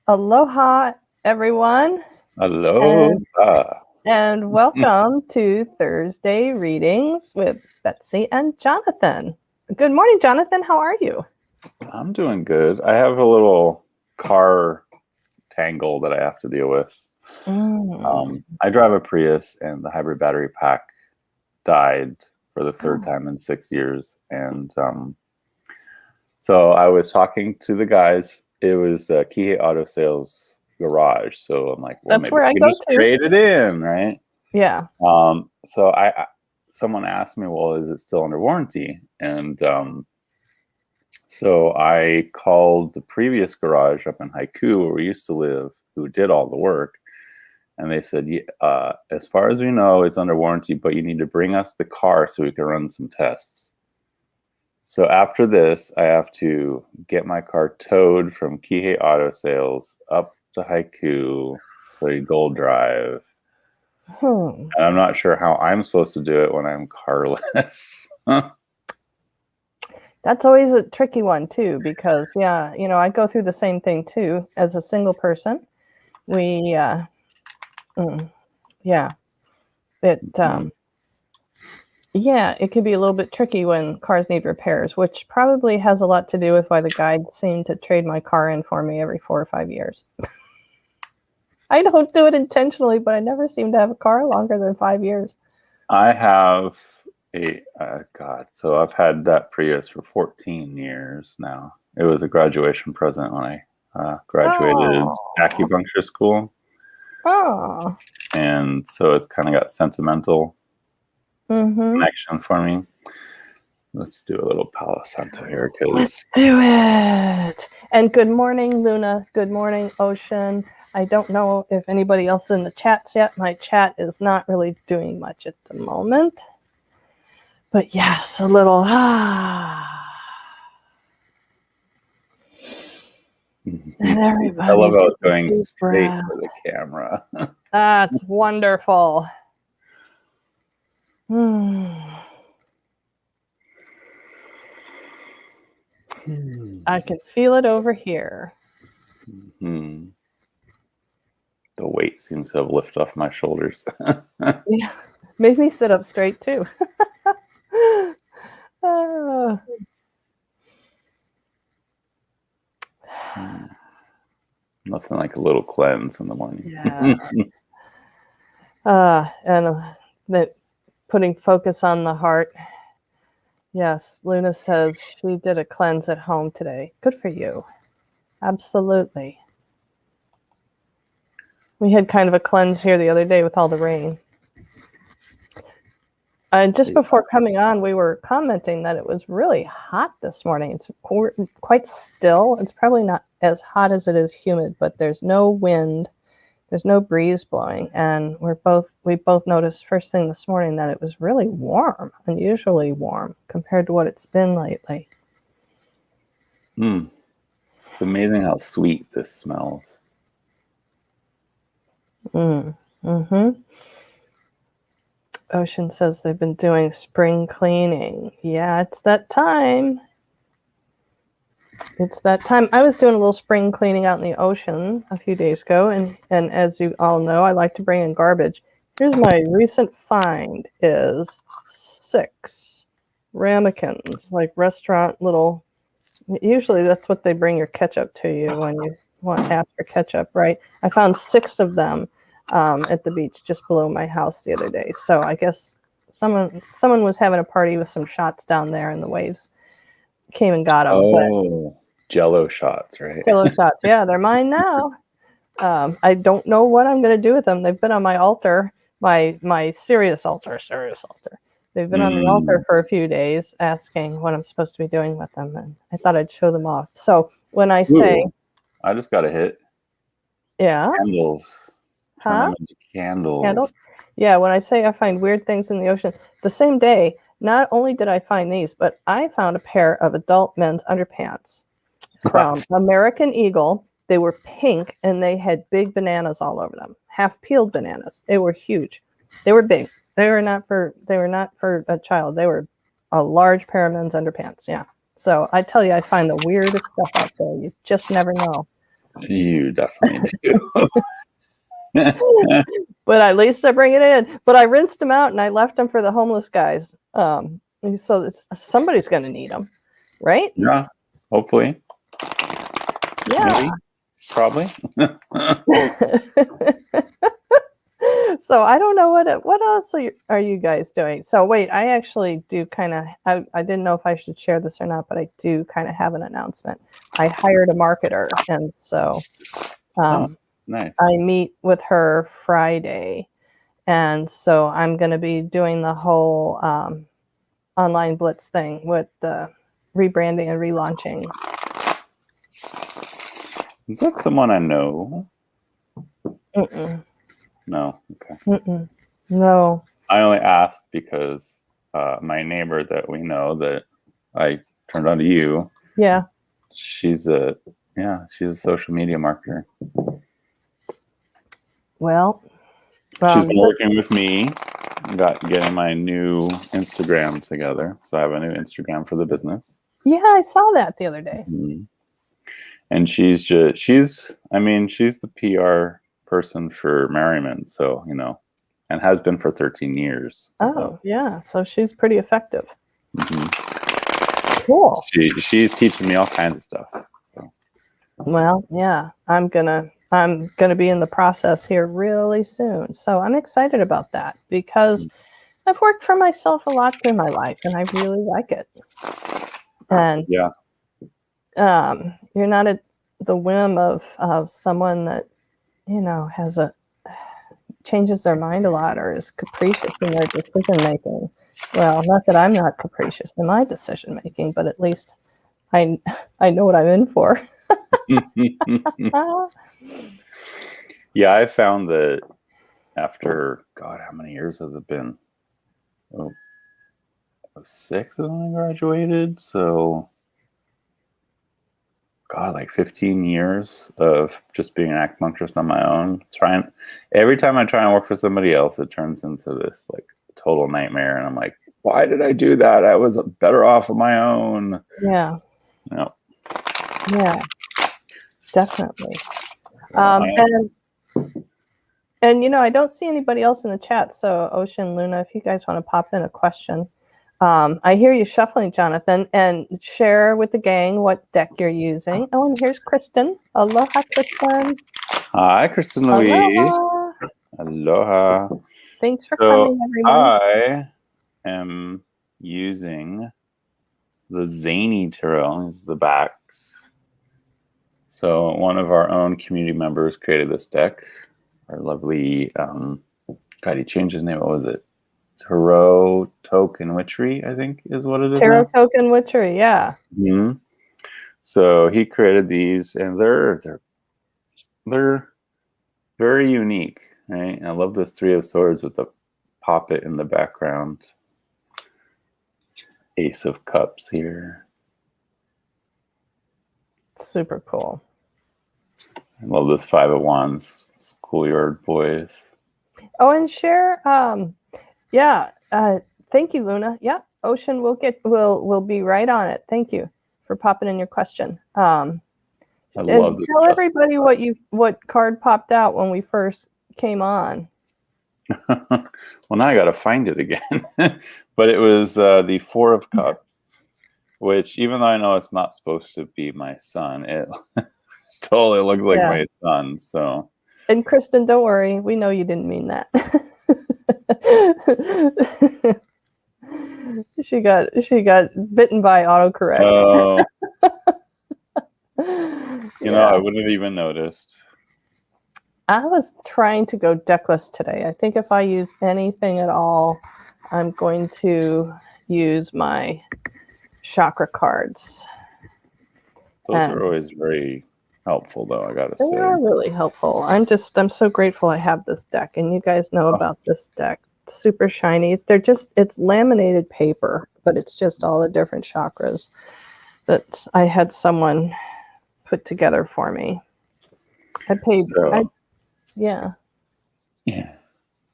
Aloha, everyone, Hello. and, and welcome to Thursday Readings with Betsy and Jonathan. Good morning, Jonathan. How are you? I'm doing good. I have a little car tangle that I have to deal with. I drive a Prius, and the hybrid battery pack died for the third time in 6 years. And so I was talking to the guys. It was Kihei Auto Sales garage. So I'm like, well, That's maybe where I I can go just to. trade it in, right? Yeah. So someone asked me, well, is it still under warranty? And so I called the previous garage up in Haiku, where we used to live, who did all the work. And they said, as far as we know, it's under warranty, but you need to bring us the car so we can run some tests. So after this, I have to get my car towed from Kihei Auto Sales up to Haiku to Gold Drive. And I'm not sure how I'm supposed to do it when I'm carless. That's always a tricky one, too, because, I go through the same thing, too, as a single person. It could be a little bit tricky when cars need repairs, which probably has a lot to do with why the guides seem to trade my car in for me every 4 or 5 years. I don't do it intentionally, but I never seem to have a car longer than 5 years. I have so I've had that Prius for 14 years now. It was a graduation present when I graduated acupuncture school. Oh. And so it's kind of got sentimental connection for me. Let's do a little Palo Santo here. Let's do it. And good morning, Luna. Good morning, Ocean. I don't know if anybody else in the chat's yet. My chat is not really doing much at the moment. But yes, a little And everybody, I love how it's going straight for the camera. That's wonderful. I can feel it over here. The weight seems to have lifted off my shoulders. Yeah, made me sit up straight too. Nothing like a little cleanse in the morning. And that putting focus on the heart. Yes, Luna says she did a cleanse at home today. Good for you. Absolutely. We had kind of a cleanse here the other day with all the rain. And just before coming on, we were commenting that it was really hot this morning. It's quite still. It's probably not as hot as it is humid, but there's no wind. There's no breeze blowing. And we both noticed first thing this morning that it was really warm, unusually warm compared to what it's been lately. It's amazing how sweet this smells. Ocean says they've been doing spring cleaning. Yeah, it's that time. It's that time. I was doing a little spring cleaning out in the ocean a few days ago, and as you all know, I like to bring in garbage. Here's my recent find is 6 ramekins, like restaurant little. Usually that's what they bring your ketchup to you when you want to ask for ketchup, right? I found 6 of them at the beach just below my house the other day. So I guess someone was having a party with some shots down there, and the waves came and got them. Oh, Jello shots, right? Jello shots, yeah, they're mine now. I don't know what I'm going to do with them. They've been on my altar, my serious altar. They've been on the altar for a few days, asking what I'm supposed to be doing with them, and I thought I'd show them off. So when I say, I just got a hit. Yeah, Candles. Candles. Yeah, when I say I find weird things in the ocean, the same day, not only did I find these, but I found a pair of adult men's underpants from American Eagle. They were pink, and they had big bananas all over them, half-peeled bananas. They were huge. They were big. They were not for a child. They were a large pair of men's underpants. Yeah. So I tell you, I find the weirdest stuff out there. You just never know. You definitely do. But at least I bring it in. But I rinsed them out and I left them for the homeless guys. So somebody's going to need them, right? Yeah, hopefully. Yeah. Maybe. Probably. So I don't know what else are you guys doing. So wait, I actually do kind of. I didn't know if I should share this or not, but I do kind of have an announcement. I hired a marketer, and so Nice. I meet with her Friday, and so I'm going to be doing the whole online blitz thing with the rebranding and relaunching. Is that someone I know? Mm-mm. No. Okay. Mm-mm. No. I only asked because my neighbor that we know that I turned on to you. Yeah. She's a social media marketer. Well, She's been working with me, getting my new Instagram together. So I have a new Instagram for the business. Yeah, I saw that the other day. Mm-hmm. And she's the PR person for Merriman. So, and has been for 13 years. Oh, so. Yeah. So she's pretty effective. Mm-hmm. Cool. She's teaching me all kinds of stuff. So. Well, yeah, I'm gonna be in the process here really soon. So I'm excited about that because I've worked for myself a lot through my life and I really like it. And yeah, you're not at the whim of someone that, changes their mind a lot or is capricious in their decision making. Well, not that I'm not capricious in my decision making, but at least I know what I'm in for. Yeah, I found that after, God, how many years has it been? Oh, 6 when I graduated. So, God, like 15 years of just being an acupuncturist on my own. Every time I try and work for somebody else, it turns into this like total nightmare. And I'm like, why did I do that? I was better off on my own. Yeah. No. Yeah. Definitely. So and I don't see anybody else in the chat. So Ocean, Luna, if you guys want to pop in a question. I hear you shuffling, Jonathan, and share with the gang what deck you're using. Oh, and here's Kristen. Aloha, Kristen. Hi, Kristen Louise. Aloha. Aloha. Thanks for coming, everyone. I am using the Zany Tarot. These are the backs. So one of our own community members created this deck. Our lovely, God, he changed his name. What was it? Tarot Token Witchery, I think is what it is. Tarot Token Witchery, yeah. Mm-hmm. So he created these, and they're very unique, right? And I love this Three of Swords with the poppet in the background. Ace of Cups here. Super cool. I love this Five of Wands, Schoolyard Boys. Oh, and share. Thank you, Luna. Yeah, Ocean, we'll be right on it. Thank you for popping in your question. I love this. Tell everybody what card popped out when we first came on. Well, now I got to find it again. But it was the Four of Cups, which even though I know it's not supposed to be my son, it totally looks like my son. So. And Kristen, don't worry, we know you didn't mean that. She got bitten by autocorrect. Oh. You know, I wouldn't have even noticed. I was trying to go deckless today. I think if I use anything at all, I'm going to use my chakra cards. Those are always very helpful, though, I gotta say. They are really helpful. I'm so grateful I have this deck, and you guys know about this deck. It's super shiny. It's laminated paper, but it's just all the different chakras that I had someone put together for me. I paid. Yeah.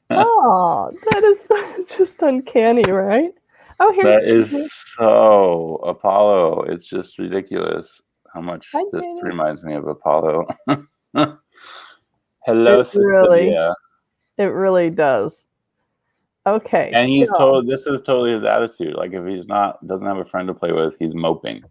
Oh, that's just uncanny, right? Oh, that is so Apollo. It's just ridiculous how much Hi, this Jamie. reminds me of Apollo. Hello, It really, Cecilia. it really does. Okay, And so this is totally his attitude. Like if he's doesn't have a friend to play with, he's moping.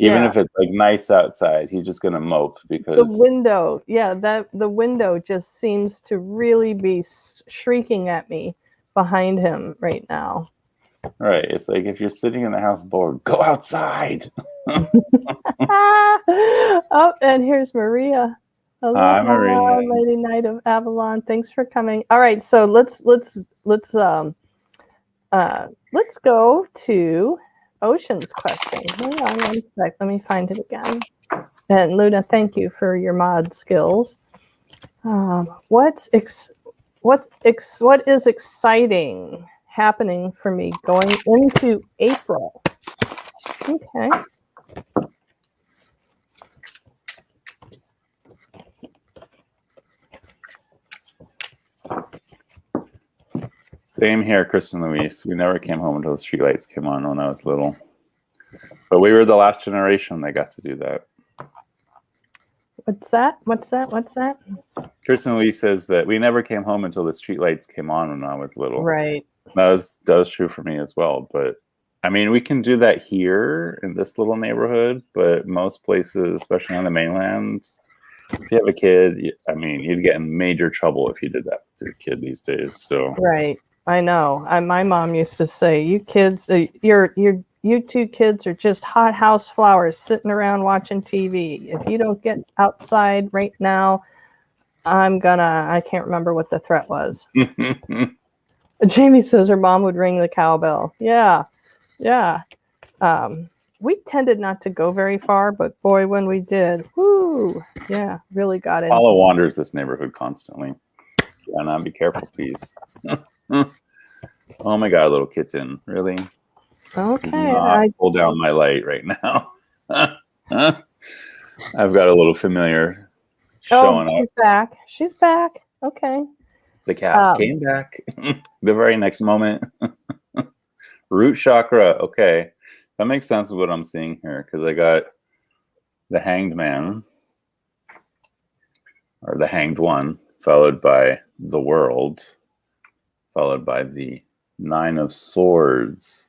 Even yeah, if it's like nice outside, he's just gonna mope the because window, the window just seems to really be shrieking at me behind him right now. right. It's like if you're sitting in the house bored, go outside. Oh, and here's Maria. Hi, Aloha, Maria. Lady Knight of Avalon. Thanks for coming. All right, so let's go to Ocean's question. Hang on one sec. Let me find it again. And Luna, thank you for your mod skills. What is exciting happening for me going into April? Okay. Same here, Kristen Louise. We never came home until the streetlights came on when I was little. But we were the last generation that got to do that. What's that? Kristen Louise says that we never came home until the streetlights came on when I was little. Right. That was true for me as well. But I mean, we can do that here in this little neighborhood, but most places, especially on the mainland, if you have a kid, I mean, you'd get in major trouble if you did that with your kid these days. So Right. I know. My mom used to say, "You kids, you two kids are just hot house flowers sitting around watching TV. If you don't get outside right now, I can't remember what the threat was." Jamie says her mom would ring the cowbell. Yeah. We tended not to go very far, but boy, when we did, whoo, yeah, really got in. Paula wanders this neighborhood constantly. Anna, be careful, please. Oh my God, little kitten. Really? Okay. Do not pull down my light right now. I've got a little familiar showing she's up. back. She's back. Okay. The cat came back the very next moment. Root chakra. Okay. That makes sense with what I'm seeing here because I got the hanged man or the hanged one, followed by the world, followed by the 9 of swords.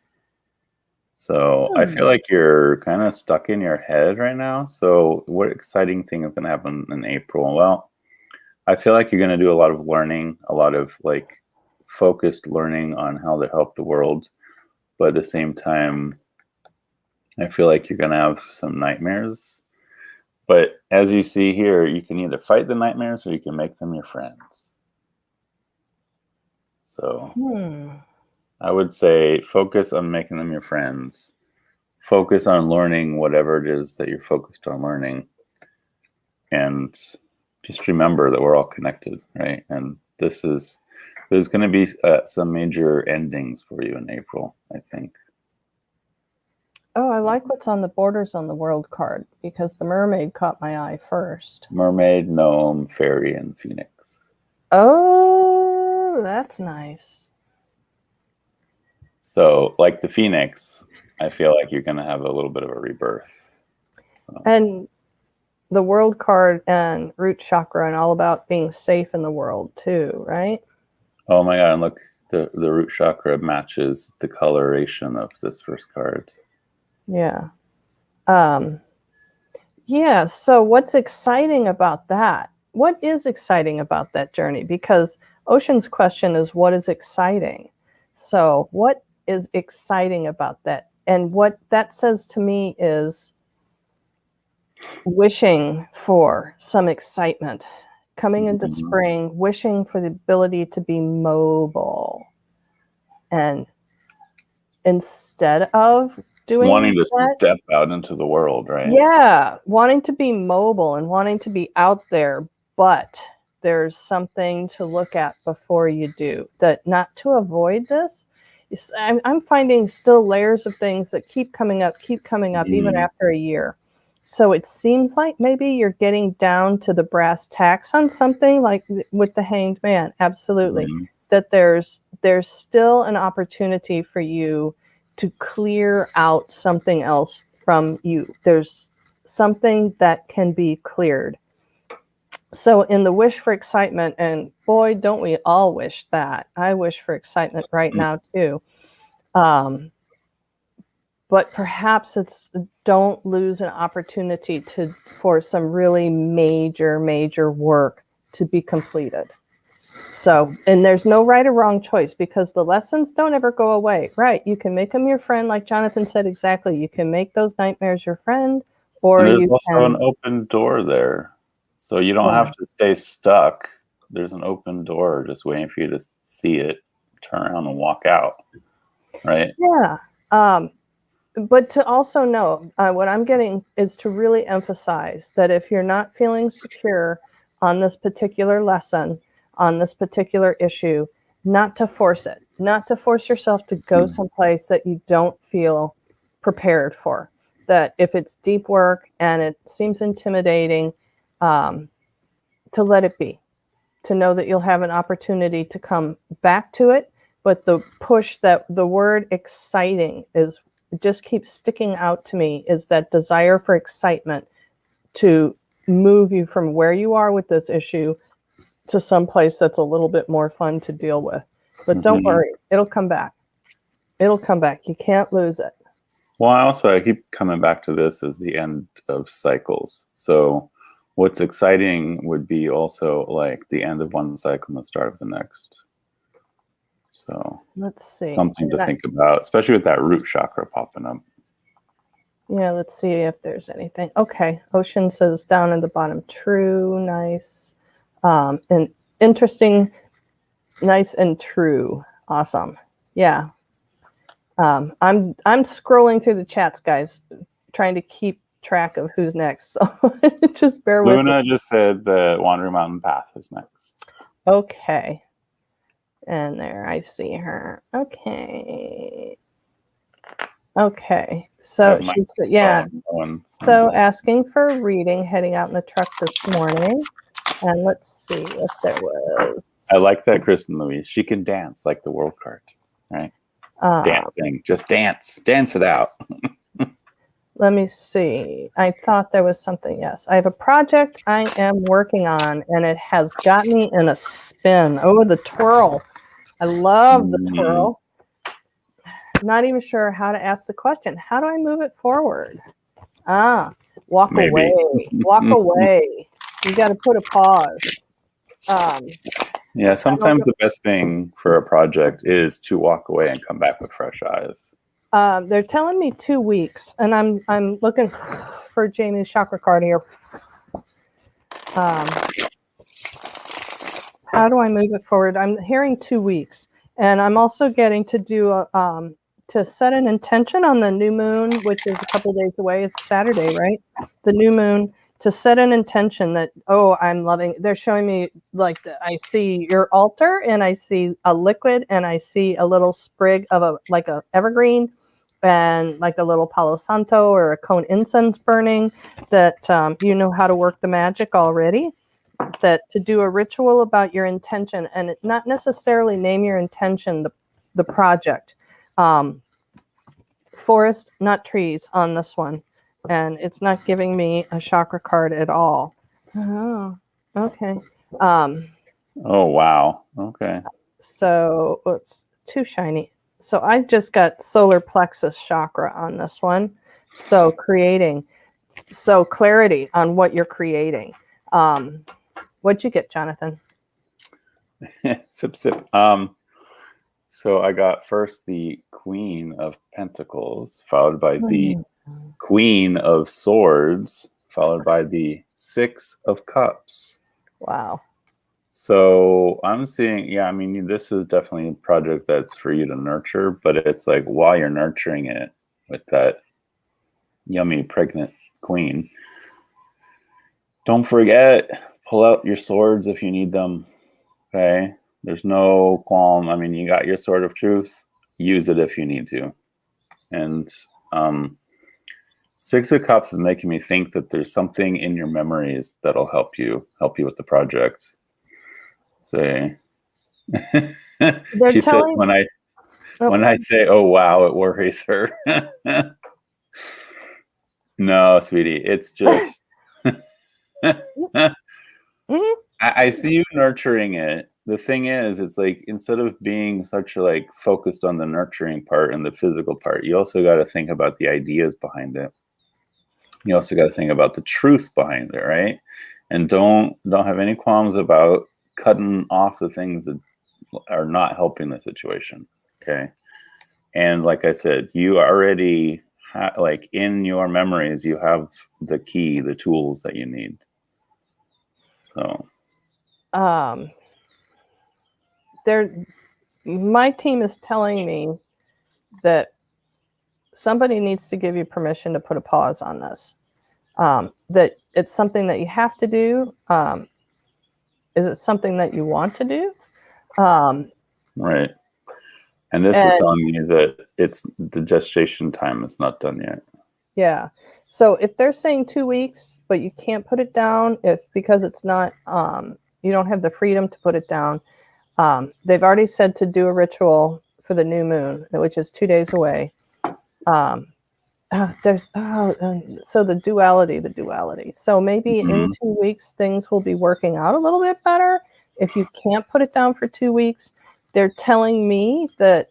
So I feel like you're kind of stuck in your head right now. So what exciting thing is going to happen in April? Well, I feel like you're going to do a lot of learning, a lot of like focused learning on how to help the world. But at the same time, I feel like you're going to have some nightmares. But as you see here, you can either fight the nightmares or you can make them your friends. So I would say focus on making them your friends. Focus on learning whatever it is that you're focused on learning. And just remember that we're all connected, right? And there's going to be some major endings for you in April, I think. Oh, I like what's on the borders on the world card because the mermaid caught my eye first. Mermaid, gnome, fairy, and phoenix. Oh, that's nice. So, like the phoenix, I feel like you're going to have a little bit of a rebirth. So. And the world card and root chakra and all about being safe in the world too, right? Oh my God, and look, the root chakra matches the coloration of this first card. Yeah. Yeah, so what's exciting about that? What is exciting about that journey? Because Ocean's question is what is exciting? So what is exciting about that? And what that says to me is wishing for some excitement. Coming into spring, wishing for the ability to be mobile. And instead of wanting to that, step out into the world, right? Yeah, wanting to be mobile and wanting to be out there, but there's something to look at before you do. That not to avoid this. I'm finding still layers of things that keep coming up, even after a year. So it seems like maybe you're getting down to the brass tacks on something like with the hanged man. Absolutely. That there's still an opportunity for you to clear out something else from you. There's something that can be cleared. So in the wish for excitement, and boy, don't we all wish that. I wish for excitement right now too. But perhaps it's don't lose an opportunity for some really major work to be completed. So, and there's no right or wrong choice because the lessons don't ever go away, right? You can make them your friend, like Jonathan said exactly. You can make those nightmares your friend, or And there's you also can. an open door there. So you don't have to stay stuck. There's an open door just waiting for you to see it, turn around and walk out. Right? Yeah. But to also know, what I'm getting is to really emphasize that if you're not feeling secure on this particular lesson, on this particular issue, not to force it, not to force yourself to go someplace that you don't feel prepared for. That if it's deep work and it seems intimidating, to let it be, to know that you'll have an opportunity to come back to it. But the push, that the word exciting is, it just keeps sticking out to me, is that desire for excitement to move you from where you are with this issue to someplace that's a little bit more fun to deal with. But don't worry, it'll come back. It'll come back. You can't lose it. Well, I keep coming back to this as the end of cycles. So what's exciting would be also like the end of one cycle and the start of the next. So let's see. Something to think about, especially with that root chakra popping up. Yeah, let's see if there's anything. Okay, Ocean says down at the bottom, true, nice, and interesting, nice and true, awesome. Yeah, I'm scrolling through the chats, guys, trying to keep track of who's next. So just bear with me. Luna just said the Wandering Mountain Path is next. Okay, and there I see her. Okay. Okay, so she said, yeah. So asking for a reading, heading out in the truck this morning, and let's see if there was. I like that, Kristen Louise. She can dance like the world card, right? Dancing, just dance it out. Let me see. I thought there was something. Yes, I have a project I am working on, and it has got me in a spin. Oh, the twirl! I love the twirl. Not even sure how to ask the question. How do I move it forward? Walk away. Walk away. You got to put a pause. Yeah, sometimes the best thing for a project is to walk away and come back with fresh eyes. They're telling me 2 weeks, and I'm looking for Jamie's chakra card here. How do I move it forward? I'm hearing 2 weeks, and I'm also getting to do to set an intention on the new moon, which is a couple days away. It's Saturday, right? The new moon, to set an intention that, oh, I'm loving. They're showing me like I see your altar, and I see a liquid, and I see a little sprig of a evergreen, and like a little Palo Santo or a cone incense burning. That you know how to work the magic already. That to do a ritual about your intention, and not necessarily name your intention, the project. Forest, not trees on this one. And it's not giving me a chakra card at all. Oh, okay. Oh, wow. Okay. So it's too shiny. So I just got solar plexus chakra on this one. So clarity on what you're creating. What'd you get, Jonathan? Sip. So I got first the Queen of Pentacles, followed by the Queen of Swords, followed by the Six of Cups. Wow. So I'm seeing, I mean, this is definitely a project that's for you to nurture, but it's like while you're nurturing it with that yummy pregnant queen, don't forget, pull out your swords if you need them. Okay? There's no qualm. I mean, you got your sword of truth. Use it if you need to. And Six of Cups is making me think that there's something in your memories that'll help you with the project. Say, she says when I say, "Oh wow," it worries her. No, sweetie, it's just Mhm. I see you nurturing it. The thing is, it's like instead of being such like focused on the nurturing part and the physical part, you also got to think about the ideas behind it. You also got to think about the truth behind it, right? And don't have any qualms about cutting off the things that are not helping the situation. Okay. And like I said, you already like in your memories, you have the key, the tools that you need. So Um, my team is telling me that somebody needs to give you permission to put a pause on this. That it's something that you have to do. Is it something that you want to do? right. And this is And telling me that it's the gestation time is not done yet. yeah. So if they're saying 2 weeks, but you can't put it down because it's not, you don't have the freedom to put it down. They've already said to do a ritual for the new moon, which is 2 days away. So the duality. So maybe in Mhm. 2 weeks, things will be working out a little bit better. If you can't put it down for 2 weeks, they're telling me that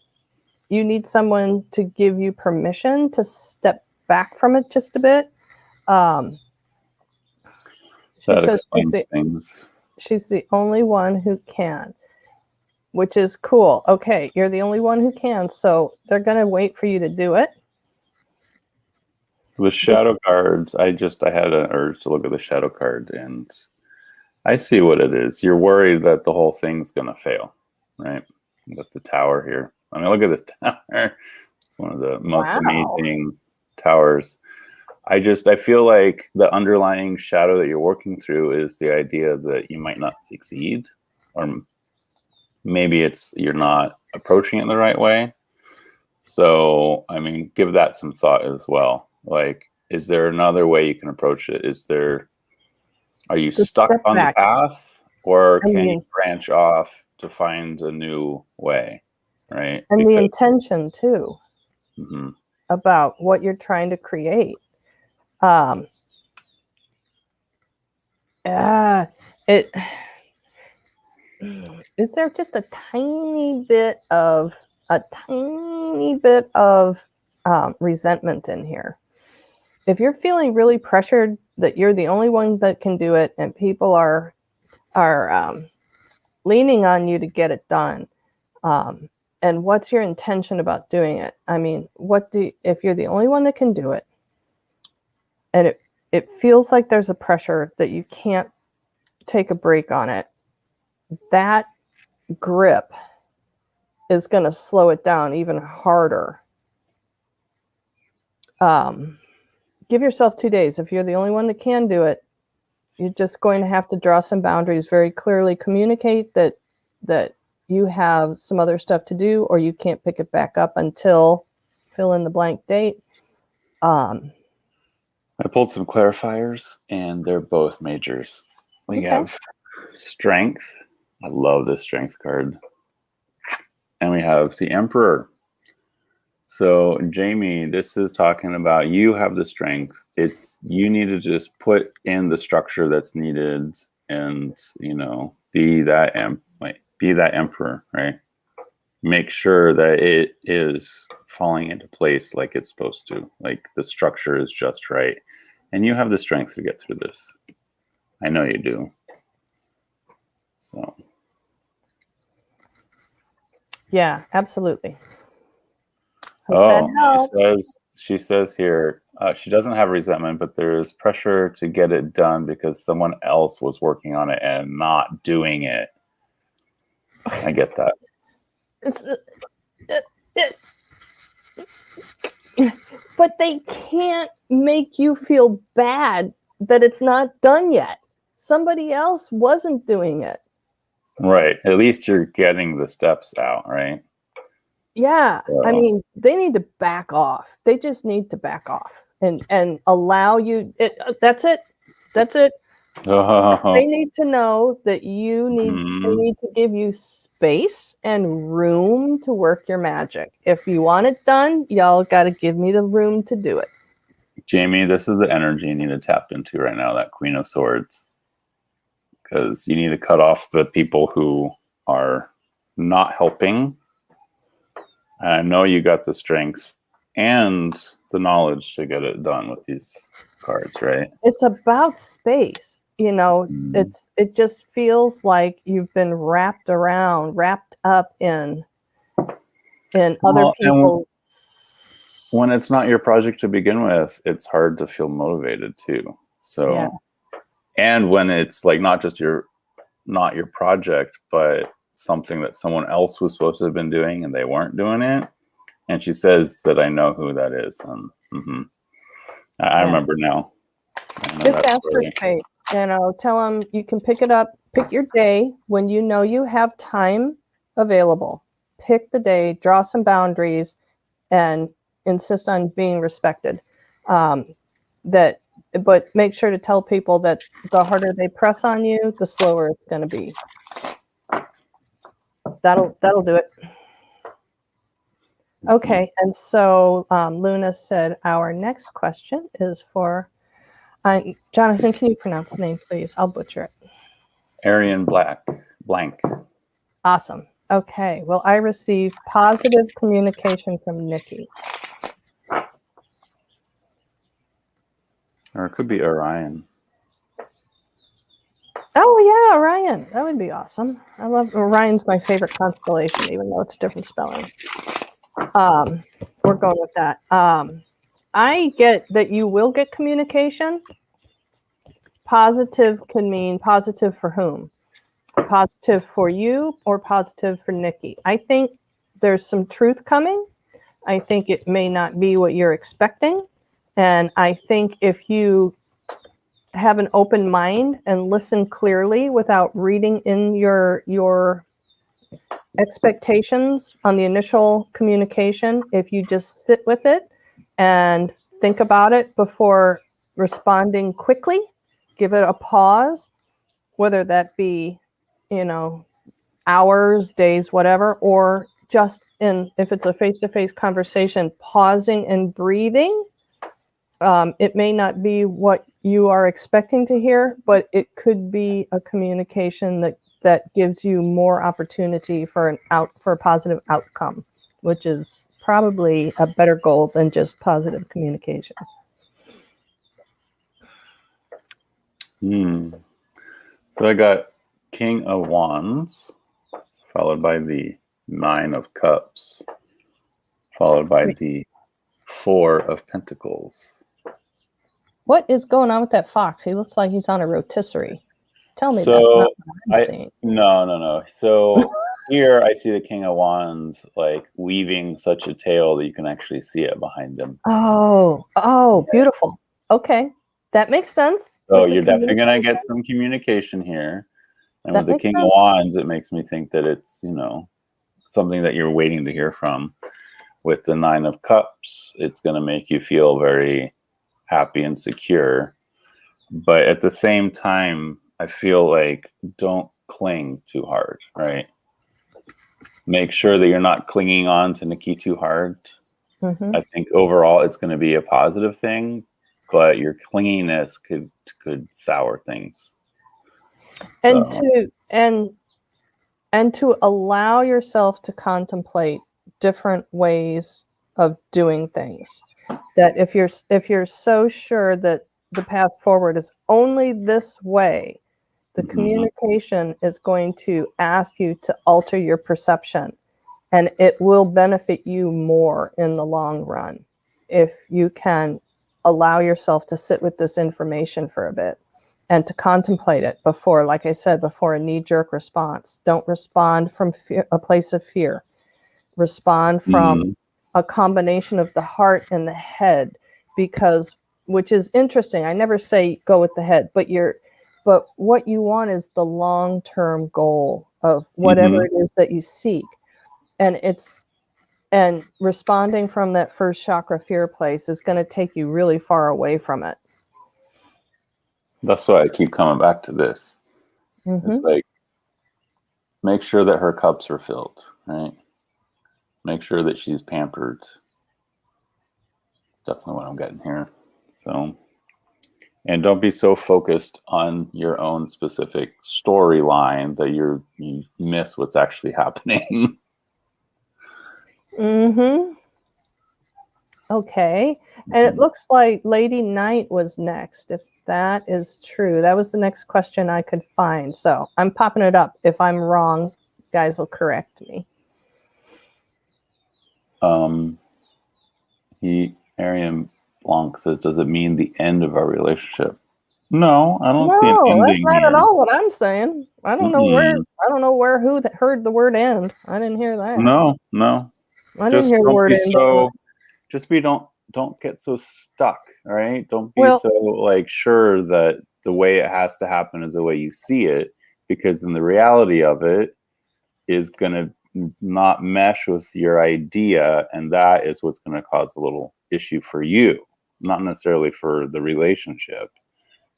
you need someone to give you permission to step back from it just a bit. Um, she That says explains things. she's the only one who can, which is cool. Okay, you're the only one who can, so they're going to wait for you to do it. The shadow cards, I had an urge to look at the shadow card, and I see what it is. You're worried that the whole thing's going to fail, right? With the tower here. I mean, look at this tower. It's one of the most Wow. amazing towers. I feel like the underlying shadow that you're working through is the idea that you might not succeed, or maybe it's you're not approaching it the right way. So, I mean, give that some thought as well. Like, is there another way you can approach it? Are you Just stuck step on the back. path, or I can you mean, branch off to find a new way? Right? and the Because, intention too mhm. about what you're trying to create. Um, uh, it is there just a tiny bit of resentment in here. If you're feeling really pressured that you're the only one that can do it, and people are leaning on you to get it done, and what's your intention about doing it? I mean, if you're the only one that can do it, and it feels like there's a pressure that you can't take a break on it, that grip is going to slow it down even harder. Give yourself 2 days. If you're the only one that can do it, you're just going to have to draw some boundaries, very clearly communicate that you have some other stuff to do, or you can't pick it back up until fill in the blank date. I pulled some clarifiers, and they're both majors. We Okay. have strength. I love this strength card. And we have the Emperor. So, Jamie, this is talking about you have the strength. It's you need to just put in the structure that's needed, and be that emperor, right? Make sure that it is falling into place like it's supposed to, like the structure is just right, and you have the strength to get through this. I know you do. So, Yeah, absolutely. Hope that oh, helps. she says here she doesn't have resentment, but there is pressure to get it done because someone else was working on it and not doing it. I get that. It's, but they can't make you feel bad that it's not done yet. Somebody else wasn't doing it. Right. At least you're getting the steps out, right? Yeah, I So, mean, they need to back off. They just need to back off and allow you. That's it. That's it. They need to know that they mhm. need to give you space and room to work your magic. If you want it done, y'all got to give me the room to do it. Jamie, this is the energy you need to tap into right now, that Queen of Swords. Because you need to cut off the people who are not helping. And I know you got the strength and the knowledge to get it done with these cards, right? It's about space. You know, it just feels like you've been wrapped up in other people's. When it's not your project to begin with, it's hard to feel motivated too. So, yeah. And when it's like not your project, but something that someone else was supposed to have been doing and they weren't doing it. And she says that I know who that is. I remember now. Just ask for space. You know, tell them you can pick it up. Pick your day when you know you have time available. Pick the day, draw some boundaries, and insist on being respected. But make sure to tell people that the harder they press on you, the slower it's going to be. That'll do it. Okay, and so Luna said our next question is for Jonathan. Can you pronounce the name, please? I'll butcher it. Arian Blank. Awesome. Okay. Well, I received positive communication from Nikki. Or it could be Orion. Oh, yeah, Orion. That would be awesome. I love Orion's my favorite constellation, even though it's different spelling. We're going with that. I get that you will get communication. Positive can mean positive for whom? Positive for you or positive for Nikki? I think there's some truth coming. I think it may not be what you're expecting. And I think if you have an open mind and listen clearly without reading in your expectations on the initial communication, if you just sit with it and think about it before responding quickly, give it a pause, whether that be, hours, days, whatever, or just if it's a face-to-face conversation, pausing and breathing. It may not be what you are expecting to hear, but it could be a communication that gives you more opportunity for a positive outcome, which is probably a better goal than just positive communication. So I got King of Wands, followed by the Nine of Cups, followed by the Four of Pentacles. What is going on with that fox? He looks like he's on a rotisserie. Tell me so that's not what I'm seeing. No. So here I see the King of Wands like weaving such a tail that you can actually see it behind him. Oh, beautiful. Okay. That makes sense. So you're definitely going to get some communication here. And with the King of Wands, it makes me think that it's, something that you're waiting to hear from. With the Nine of Cups, it's going to make you feel very happy and secure. But at the same time, I feel like don't cling too hard, right? Make sure that you're not clinging on to Nikki too hard. Mm-hmm. I think overall it's going to be a positive thing, but your clinginess could sour things. And to allow yourself to contemplate different ways of doing things. That if you're so sure that the path forward is only this way, the communication is going to ask you to alter your perception, and it will benefit you more in the long run if you can allow yourself to sit with this information for a bit and to contemplate it before, like I said, before a knee-jerk response. Don't respond from a place of fear. Respond from a combination of the heart and the head, which is interesting. I never say go with the head, but what you want is the long-term goal of whatever it is that you seek. And responding from that first chakra fear place is going to take you really far away from it. That's why I keep coming back to this. It's like, make sure that her cups are filled, right? Make sure that she's pampered. Definitely what I'm getting here. So, and don't be so focused on your own specific storyline that you miss what's actually happening. Mm-hmm. Okay. And it looks like Lady Knight was next. If that is true, that was the next question I could find. So I'm popping it up. If I'm wrong, guys will correct me. Arian Blanc says, does it mean the end of our relationship? No, I don't see an No, that's ending not at here. all what I'm saying. I don't know where who heard the word end. I didn't hear that. No. I didn't Just hear the don't word be end. so. Just don't get so stuck. All right. Don't be Well, so like sure that the way it has to happen is the way you see it, because then the reality of it is going to not mesh with your idea, and that is what's going to cause a little issue for you, not necessarily for the relationship.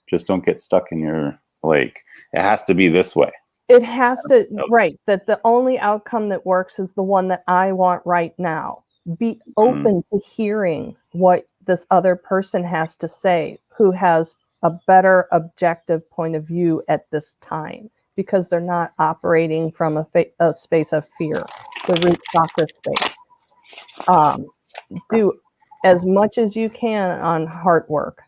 Just don't get stuck in your like it has to be this way. it has to, right, that the only outcome that works is the one that I want right now. Be open to hearing what this other person has to say, who has a better objective point of view at this time, because they're not operating from a space of fear, the root chakra space. Do as much as you can on heart work,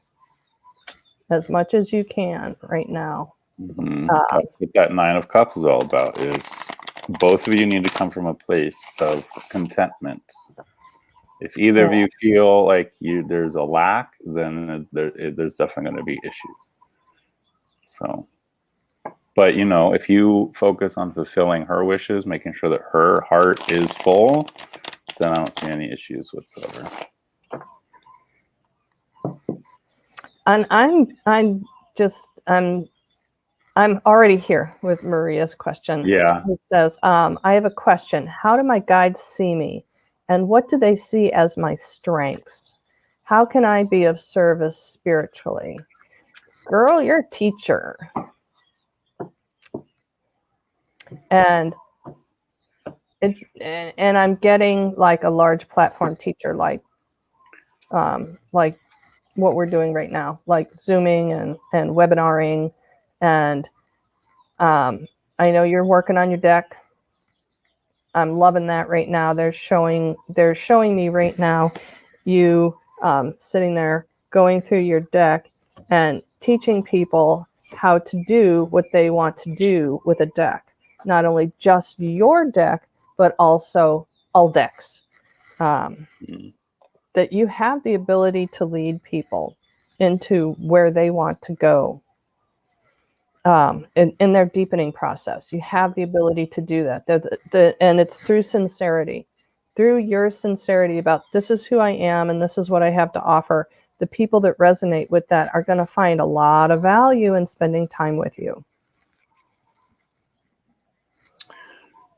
as much as you can right now. That's what that 9 of Cups is all about, is both of you need to come from a place of contentment. If either of you feel like there's a lack, then there's definitely going to be issues. So, but if you focus on fulfilling her wishes, making sure that her heart is full, then I don't see any issues whatsoever. And I'm already here with Maria's question. Yeah. It says, I have a question. How do my guides see me? And what do they see as my strengths? How can I be of service spiritually? Girl, you're a teacher. And I'm getting like a large platform teacher, like what we're doing right now, like Zooming and webinaring. And I know you're working on your deck. I'm loving that right now. They're showing me right now you sitting there going through your deck and teaching people how to do what they want to do with a deck. Not only just your deck, but also all decks. That you have the ability to lead people into where they want to go. In their deepening process, you have the ability to do that. And it's through sincerity, through your sincerity about this is who I am and this is what I have to offer. The people that resonate with that are going to find a lot of value in spending time with you.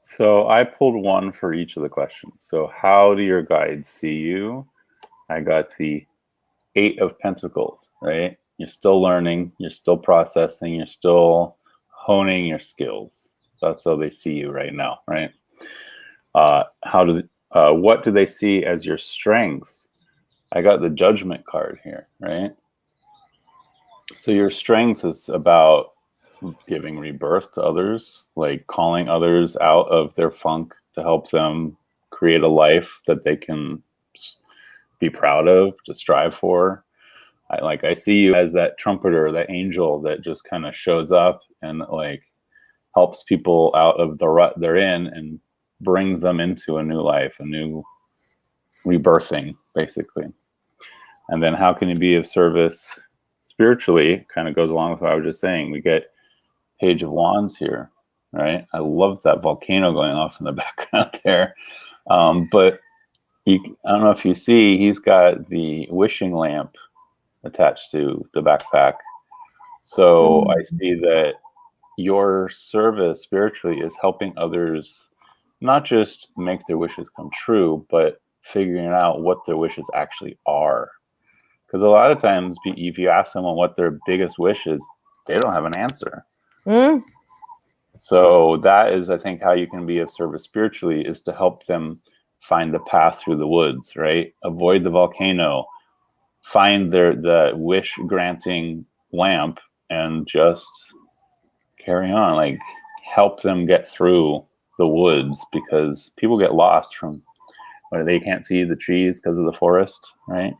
So I pulled one for each of the questions. So how do your guides see you? I got the 8 of Pentacles, right? You're still learning, you're still processing, you're still honing your skills. That's how they see you right now, right? What do they see as your strengths? I got the Judgment card here, right? So your strength is about giving rebirth to others, like calling others out of their funk to help them create a life that they can be proud of, to strive for. I see you as that trumpeter, that angel that just kind of shows up and like helps people out of the rut they're in and brings them into a new life, a new rebirthing, basically. And then how can you be of service spiritually? Kind of goes along with what I was just saying. We get Page of Wands here, right? I love that volcano going off in the background there. But I don't know if you see, he's got the wishing lamp attached to the backpack. So I see that your service spiritually is helping others not just make their wishes come true, but figuring out what their wishes actually are. Because a lot of times, if you ask someone what their biggest wish is, they don't have an answer. So that is, I think, how you can be of service spiritually, is to help them find the path through the woods, right? Avoid the volcano. find the wish granting lamp and just carry on, like help them get through the woods, because people get lost from where they can't see the trees because of the forest, right?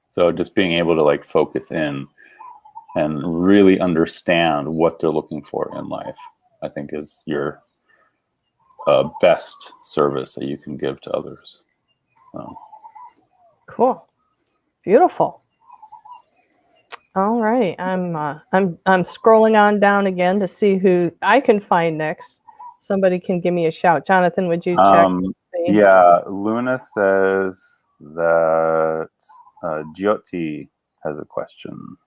So just being able to like focus in and really understand what they're looking for in life, I think is your best service that you can give to others. So. Cool. Beautiful. All right. I'm scrolling on down again to see who I can find next. Somebody can give me a shout. Jonathan, would you check? Yeah, Luna says that Jyoti has a question.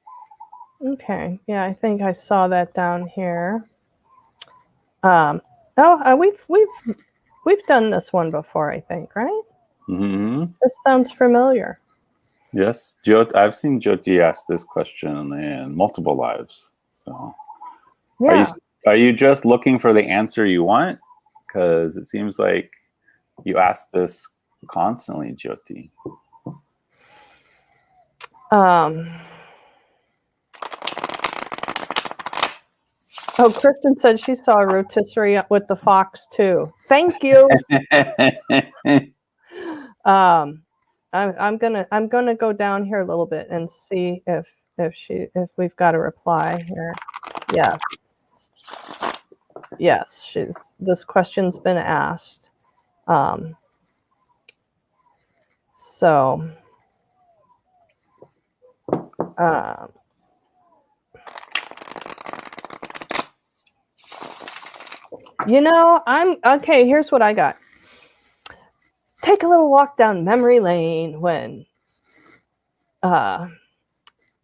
Okay. Yeah, I think I saw that down here. We've done this one before, I think, right? Mm-hmm. This sounds familiar. Yes, I've seen Jyoti ask this question in multiple lives. So, Yeah. are you just looking for the answer you want? Because it seems like you ask this constantly, Jyoti. Oh, Kristen said she saw a rotisserie with the fox too. Thank you. I'm gonna go down here a little bit and see if we've got a reply here. Yes, this question's been asked. I'm okay. Here's what I got. Take a little walk down memory lane when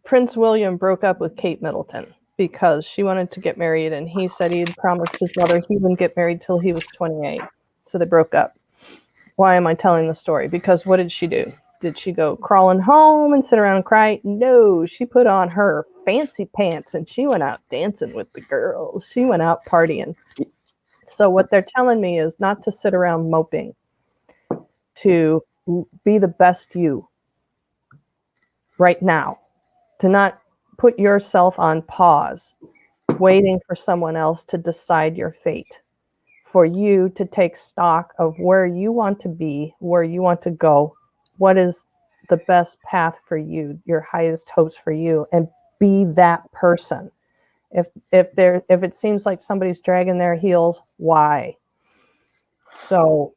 Prince William broke up with Kate Middleton because she wanted to get married, and he said he had promised his mother he wouldn't get married till he was 28. So they broke up. Why am I telling the story? Because what did she do? Did she go crawling home and sit around and cry? No, she put on her fancy pants and she went out dancing with the girls. She went out partying. So what they're telling me is not to sit around moping, to be the best you right now, to not put yourself on pause, waiting for someone else to decide your fate, for you to take stock of where you want to be, where you want to go, what is the best path for you, your highest hopes for you, and be that person. If it seems like somebody's dragging their heels, why? So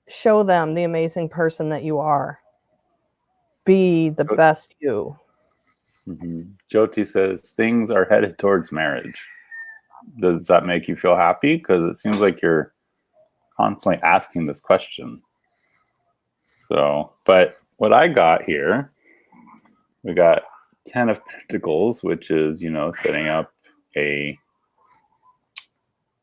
show them the amazing person that you are. Be the best you. Mm-hmm. Jyoti says things are headed towards marriage. Does that make you feel happy? Because it seems like you're constantly asking this question. So, but what I got here, we got 10 of Pentacles, which is, setting up a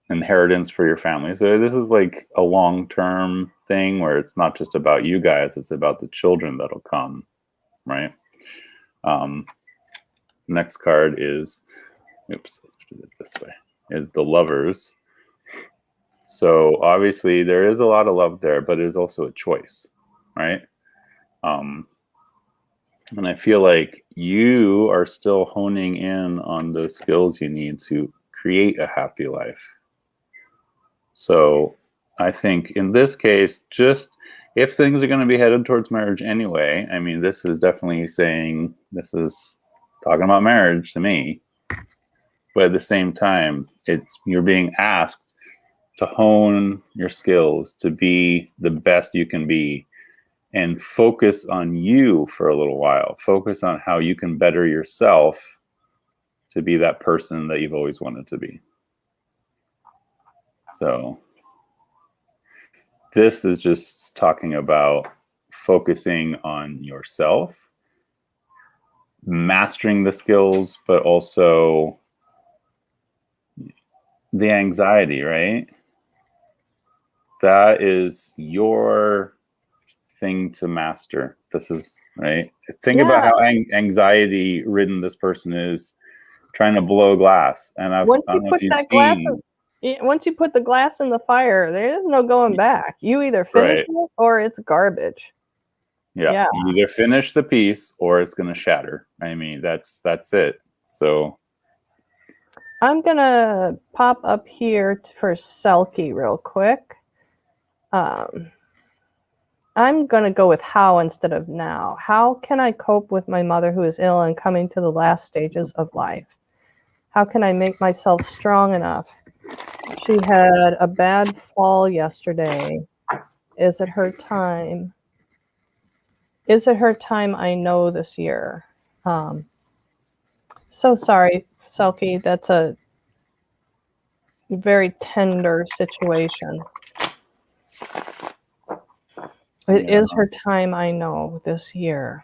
inheritance for your family. So this is like a long-term thing where it's not just about you guys, it's about the children that'll come, right? Next card is, let's do it this way, is the Lovers. So obviously there is a lot of love there, but there's also a choice, right? And I feel like you are still honing in on the skills you need to create a happy life. So I think in this case, just if things are going to be headed towards marriage anyway, I mean, this is definitely saying, this is talking about marriage to me. But at the same time, you're being asked to hone your skills, to be the best you can be, and focus on you for a little while. Focus on how you can better yourself to be that person that you've always wanted to be. So this is just talking about focusing on yourself, mastering the skills, but also the anxiety, right? That is your thing to master. This is right. Think about how anxiety ridden this person is trying to blow glass. And once you put the glass in the fire, there is no going back. You either finish it or it's garbage. Yeah. You either finish the piece or it's going to shatter. I mean, that's it. So I'm going to pop up here for Selkie real quick. I'm going to go with how instead of now. How can I cope with my mother who is ill and coming to the last stages of life? How can I make myself strong enough? She had a bad fall yesterday. Is it her time? Is it her time? I know this year. So sorry, Selkie. That's a very tender situation. It is her time, I know, this year.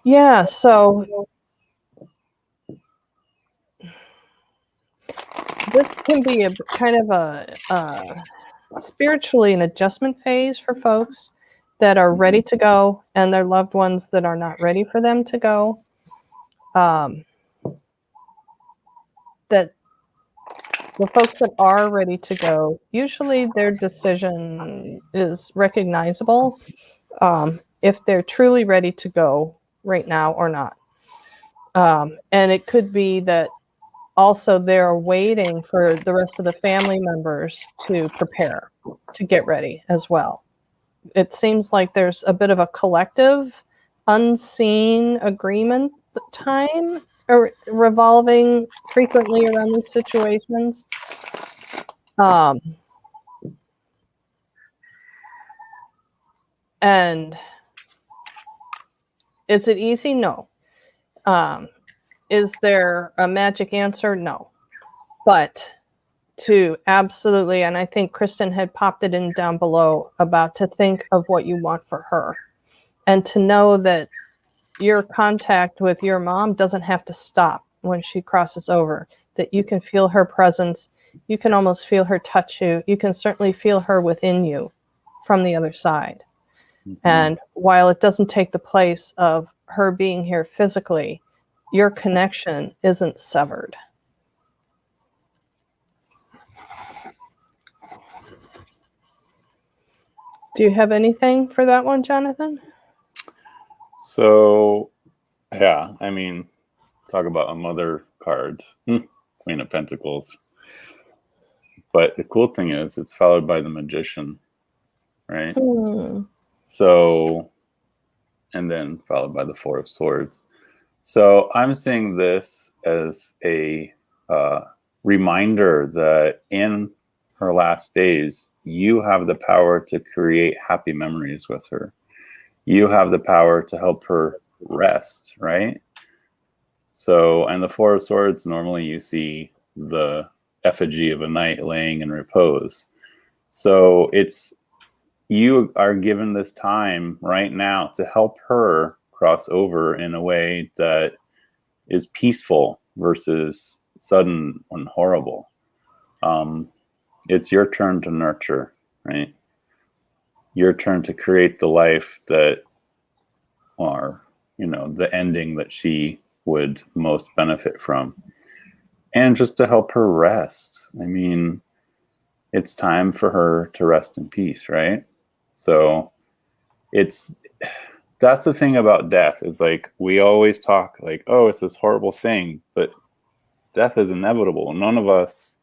Yeah, so this can be a kind of a spiritually an adjustment phase for folks that are ready to go and their loved ones that are not ready for them to go. That the folks that are ready to go, usually their decision is recognizable if they're truly ready to go right now or not. And it could be that also they're waiting for the rest of the family members to prepare, to get ready as well. It seems like there's a bit of a collective, unseen agreement time revolving frequently around these situations. And is it easy? No. Is there a magic answer? No. But to absolutely, and I think Kristen had popped it in down below about to think of what you want for her and to know that your contact with your mom doesn't have to stop when she crosses over, that you can feel her presence. You can almost feel her touch you. You can certainly feel her within you from the other side. Mm-hmm. And while it doesn't take the place of her being here physically, your connection isn't severed. Do you have anything for that one, Jonathan? So, yeah, I mean, talk about a mother card, Queen of Pentacles. But the cool thing is it's followed by the Magician, right? So, and then followed by the Four of Swords. So I'm seeing this as a reminder that in her last days, you have the power to create happy memories with her. You have the power to help her rest, right? So, and the Four of Swords, normally you see the effigy of a knight laying in repose. So it's, you are given this time right now to help her cross over in a way that is peaceful versus sudden and horrible. It's your turn to nurture, right? Your turn to create the life that, or, the ending that she would most benefit from. And just to help her rest. I mean, it's time for her to rest in peace, right? So that's the thing about death, is like, we always talk like, oh, it's this horrible thing, but death is inevitable. None of us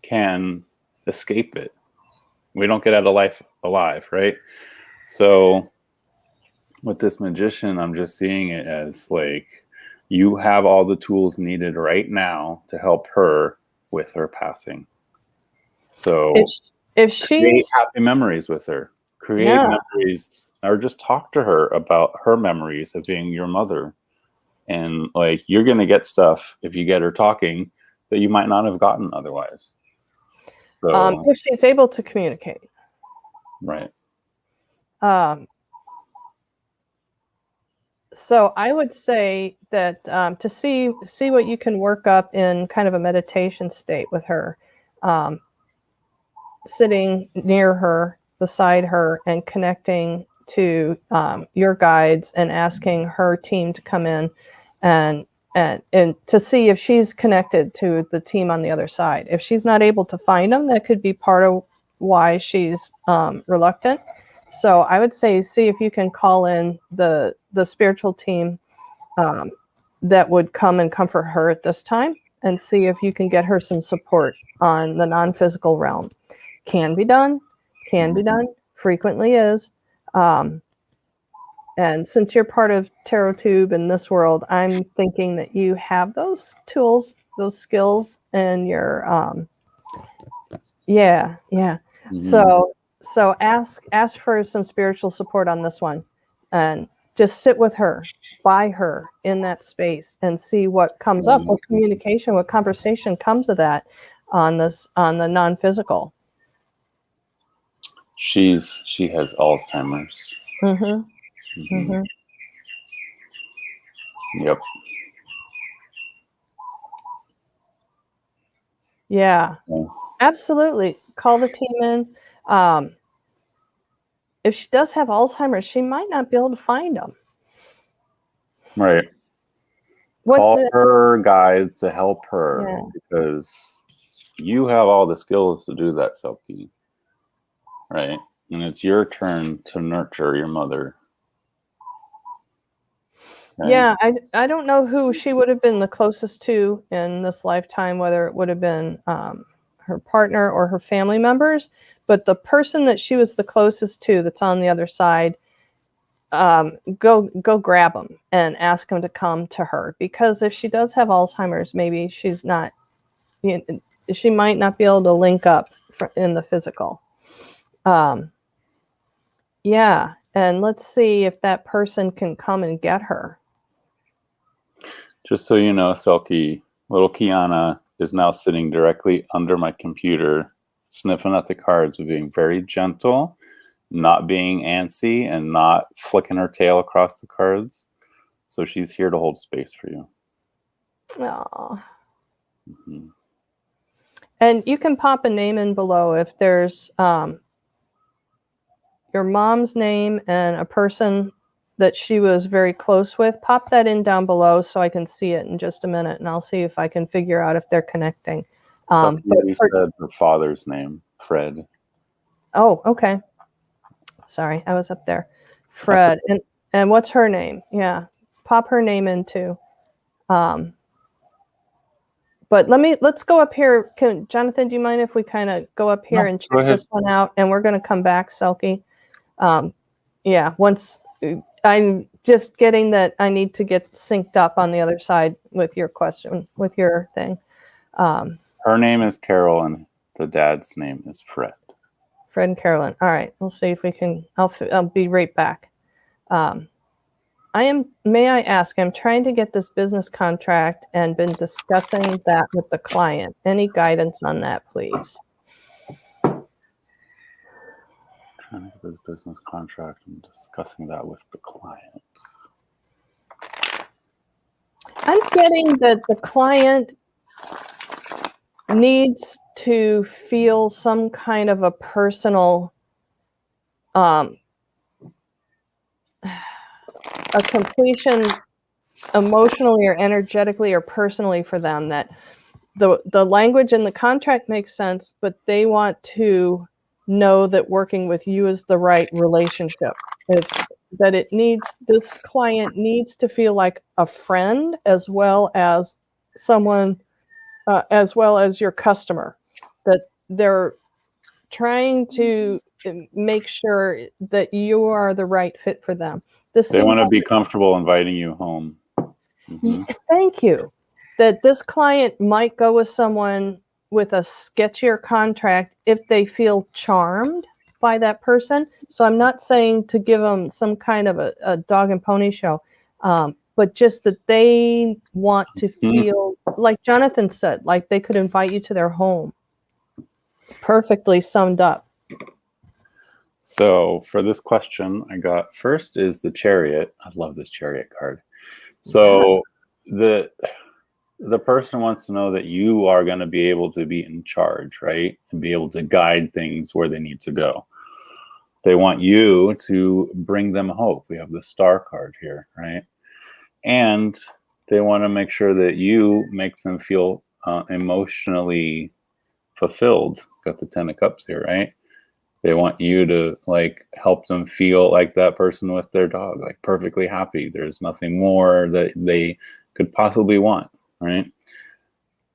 can escape it. We don't get out of life alive, right? So with this Magician, I'm just seeing it as like, you have all the tools needed right now to help her with her passing. So if she's create happy memories with her, create memories, or just talk to her about her memories of being your mother. And like, you're going to get stuff if you get her talking that you might not have gotten otherwise. So, if she's able to communicate. Right. So I would say that to see what you can work up in kind of a meditation state with her, sitting near her, beside her, and connecting to your guides and asking her team to come in and to see if she's connected to the team on the other side. If she's not able to find them, that could be part of why she's reluctant. So I would say see if you can call in the spiritual team that would come and comfort her at this time, and see if you can get her some support on the non-physical realm. Can be done, frequently is. And since you're part of Tarot Tube in this world, I'm thinking that you have those tools, those skills, and your yeah. Mhm. So ask for some spiritual support on this one, and just sit with her, by her in that space, and see what comes up, what communication, what conversation comes of that on the non-physical. She has Alzheimer's. Mm-hmm. Mhm. Mm-hmm. Yep. Yeah, absolutely. Call the team in. If she does have Alzheimer's, she might not be able to find them. Right. Call her guides to help her, because you have all the skills to do that, Selkie. Right? And it's your turn to nurture your mother. Right? Yeah, I don't know who she would have been the closest to in this lifetime, whether it would have been her partner or her family members, but the person that she was the closest to that's on the other side, go grab them and ask them to come to her, because if she does have Alzheimer's, maybe she's not, she might not be able to link up in the physical. Yeah, and let's see if that person can come and get her. Just so you know, Selkie, little Kiana is now sitting directly under my computer, sniffing at the cards, with being very gentle, not being antsy, and not flicking her tail across the cards. So she's here to hold space for you. Aww. Mm-hmm. And you can pop a name in below if there's your mom's name and a person that she was very close with. Pop that in down below so I can see it in just a minute, and I'll see if I can figure out if they're connecting. But said her father's name, Fred. Oh, okay. Sorry, I was up there. Fred. Okay. And what's her name? Yeah, pop her name in too. But let's go up here. Jonathan, do you mind if we kind of go up here and check this one out? And we're going to come back, Selkie. Yeah, once I'm just getting that I need to get synced up on the other side with your question, with your thing. Her name is Carol, and the dad's name is Fred. Fred and Carolyn. All right, we'll see if we can. I'll be right back. May I ask, I'm trying to get this business contract and been discussing that with the client. Any guidance on that, please? Trying to get this business contract and discussing that with the client. I'm getting that the client needs to feel some kind of a personal, a completion emotionally or energetically or personally for them, that the language in the contract makes sense, but they want to know that working with you is the right relationship. This client needs to feel like a friend as well as someone, as well as your customer, that they're trying to make sure that you are the right fit for them. They want to be comfortable inviting you home. Mm-hmm. Thank you. That this client might go with someone with a sketchier contract if they feel charmed by that person. So I'm not saying to give them some kind of a dog and pony show, but just that they want to feel, like Jonathan said, like they could invite you to their home. Perfectly summed up. So for this question, I got first is the Chariot. I love this Chariot card. So the person wants to know that you are going to be able to be in charge, right? And be able to guide things where they need to go. They want you to bring them hope. We have the Star card here, right? And they want to make sure that you make them feel emotionally fulfilled. Got the 10 of Cups here, right? They want you to like help them feel like that person with their dog, like perfectly happy. There's nothing more that they could possibly want, right?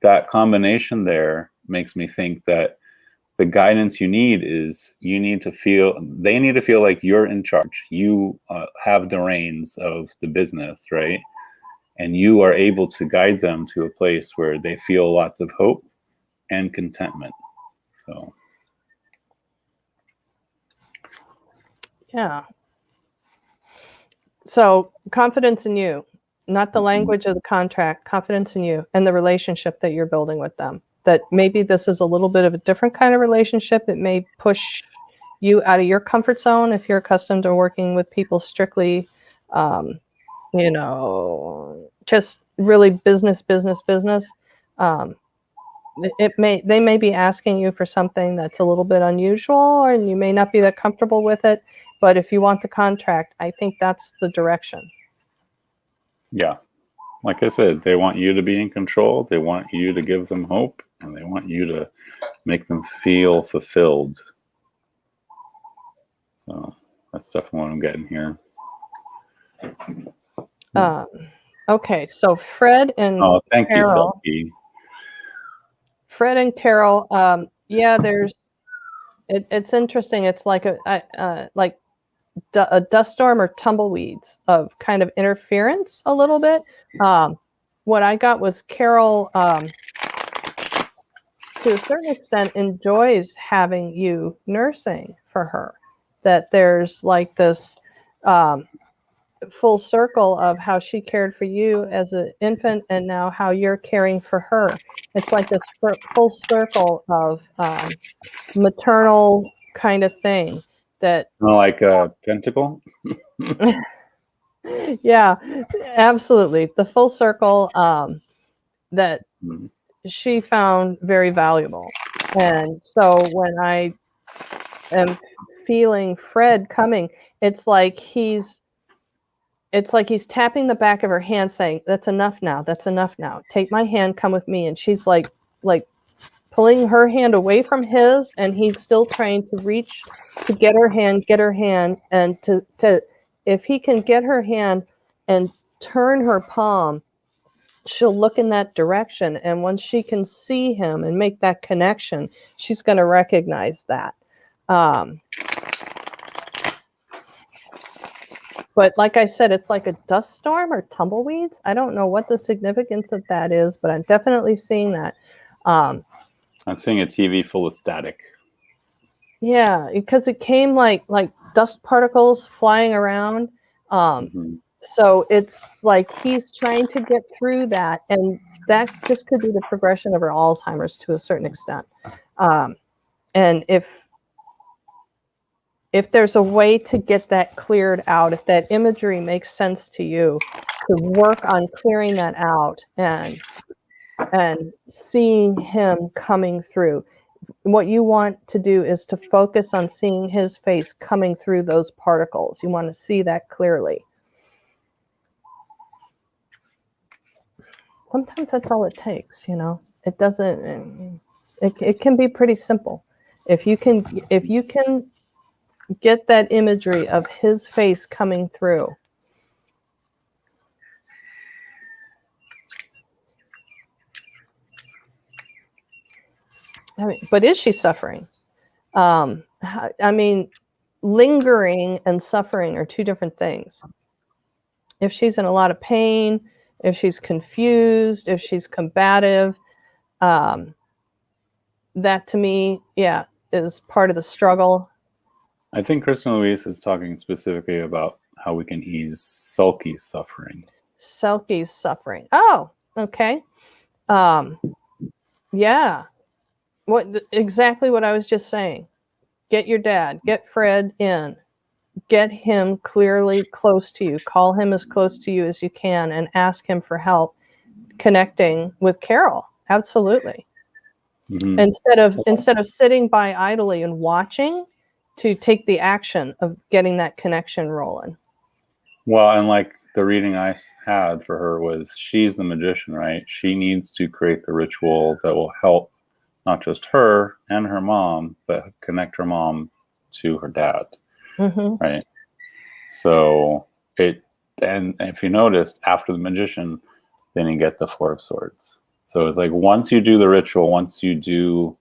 That combination there makes me think that the guidance you need is they need to feel like you're in charge. You have the reins of the business, right? And you are able to guide them to a place where they feel lots of hope and contentment. So Yeah. So confidence in you, not the language of the contract, confidence in you and the relationship that you're building with them. That maybe this is a little bit of a different kind of relationship. It may push you out of your comfort zone if you're accustomed to working with people strictly, um, just really business, business, business. Um, they may be asking you for something that's a little bit unusual, and you may not be that comfortable with it. But if you want the contract, I think that's the direction. yeah, like I said, they want you to be in control. They want you to give them hope, and they want you to make them feel fulfilled. So that's definitely what I'm getting here. Okay, so Fred and thank you, Carol. Selkie. Fred and Carol. Yeah, it's interesting. It's like a dust storm or tumbleweeds of kind of interference a little bit. What I got was Carol, to a certain extent, enjoys having you nursing for her. That there's like this full circle of how she cared for you as an infant and now how you're caring for her. It's like this full circle of maternal kind of thing that Like a pentacle. yeah, absolutely, the full circle that she found very valuable. And so when I am feeling Fred coming, it's like he's tapping the back of her hand saying, that's enough now, that's enough now, take my hand, come with me. And she's like pulling her hand away from his, and he's still trying to reach to get her hand, and to if he can get her hand and turn her palm, she'll look in that direction. And once she can see him and make that connection, she's going to recognize that. But like I said, it's like a dust storm or tumbleweeds. I don't know what the significance of that is, but I'm definitely seeing that. I'm seeing a TV full of static. Yeah, because it came like dust particles flying around. So it's like he's trying to get through that, and that just could be the progression of her Alzheimer's to a certain extent. And if there's a way to get that cleared out, if that imagery makes sense to you, to work on clearing that out and seeing him coming through. What you want to do is to focus on seeing his face coming through those particles. You want to see that clearly. Sometimes that's all it takes, It doesn't. It can be pretty simple. If you can get that imagery of his face coming through. But is she suffering? Lingering and suffering are two different things. If she's in a lot of pain, if she's confused, if she's combative, that to me, is part of the struggle. I think Kristen Louise is talking specifically about how we can ease Selkie's suffering. Selkie's suffering. Oh, okay. Yeah. Exactly what I was just saying. Get your dad, get Fred in, get him clearly close to you, call him as close to you as you can, and ask him for help connecting with Carol. Absolutely. Mm-hmm. Instead of sitting by idly and watching, to take the action of getting that connection rolling. Well, and like the reading I had for her was, she's the magician, right? She needs to create the ritual that will help not just her and her mom, but connect her mom to her dad, Mm-hmm. right? So and if you noticed, after the magician, then you get the Four of Swords. So it's like once you do the ritual, once you do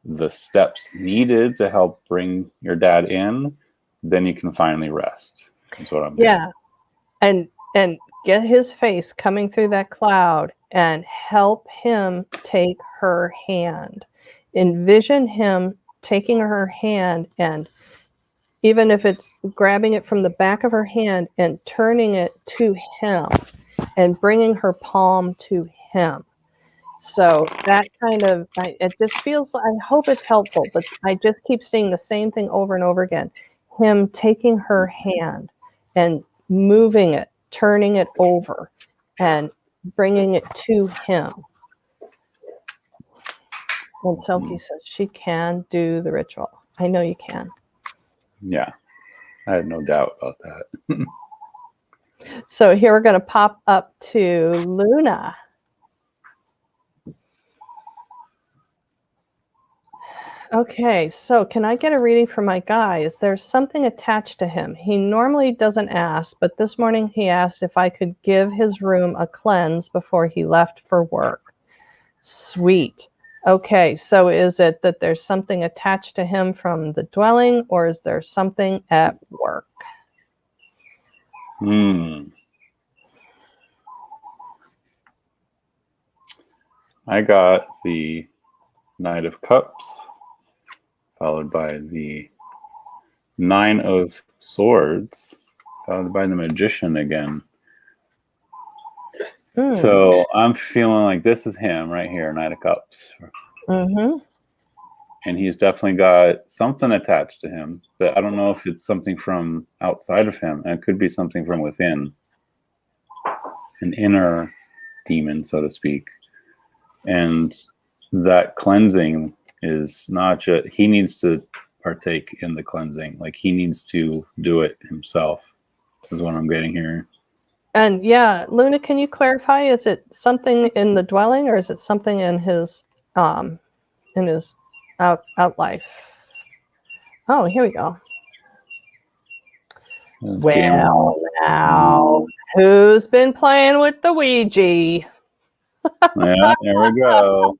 the steps needed to help bring your dad in, then you can finally rest. That's what I'm getting. Yeah. And get his face coming through that cloud and help him take her hand. Envision him taking her hand, and even if it's grabbing it from the back of her hand and turning it to him and bringing her palm to him. So that kind of, it just feels, I hope it's helpful, but I just keep seeing the same thing over and over again. Him taking her hand and moving it, turning it over, and bringing it to him. And Selkie says she can do the ritual. I know you can. Yeah, I had no doubt about that. So here we're going to pop up to Luna. Okay, so can I get a reading for my guy? Is there something attached to him? He normally doesn't ask, but this morning he asked if I could give his room a cleanse before he left for work. Sweet. Okay, so is it that there's something attached to him from the dwelling, or is there something at work? I got the Knight of Cups, followed by the Nine of Swords, followed by the Magician again. So I'm feeling like this is him right here, Knight of Cups. Mm-hmm. And he's definitely got something attached to him, but I don't know if it's something from outside of him. It could be something from within, an inner demon, so to speak. And that cleansing is not just, he needs to partake in the cleansing. Like he needs to do it himself, is what I'm getting here. And yeah, Luna, can you clarify? Is it something in the dwelling, or is it something in his out life? Oh, here we go. Well, now, who's been playing with the Ouija? Yeah, there we go.